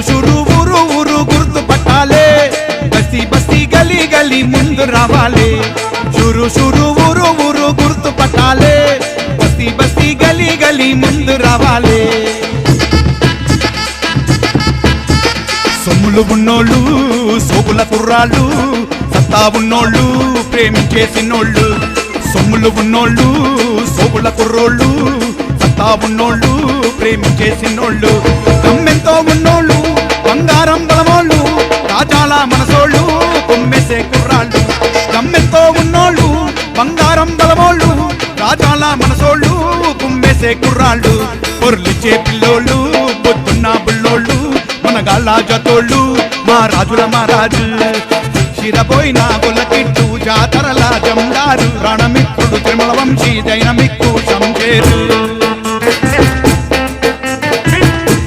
షురు ఊరు ఊరు గుర్తు పట్టాలే బస్తీ బస్తీ గలీ గలీ ముందు రావాలే షురు షురు ఊరు ఊరు గుర్తు పట్టాలే బస్తీ బస్తీ గలీ గలీ ముందు రావాలే సొమ్ములు ఉన్నోళ్ళు సోకుల కుర్రాళ్ళు సత్తా ఉన్నోళ్ళు ప్రేమించేసినోళ్ళు సొమ్ములు ఉన్నోళ్ళు సోకుల కుర్రోళ్ళు సత్తా ఉన్నోళ్ళు ప్రేమించేసినోళ్ళు దమ్మెంతో ఉన్నోళ్ళు బంగారం బలమోళ్ళు రాజాల మనసోళ్ళు కొమ్మేసే కుర్రాళ్ళు దమ్మెంతో ఉన్నోళ్ళు బంగారం బలమోళ్ళు రాజాల మనసోళ్ళు కొమ్మేసే కుర్రాళ్ళు పొర్లిచ్చే పిల్లోళ్ళు పొద్దున్న బుల్లోళ్ళు మనగాళ్ళ జతోళ్ళు మా రాజుల మహారాజు శిరపోయిన గొల్లకిట్టు జాతరల జందారు రణమిత్రుడు తిరుమల వంశీ జైనమిక్కు శంకేరు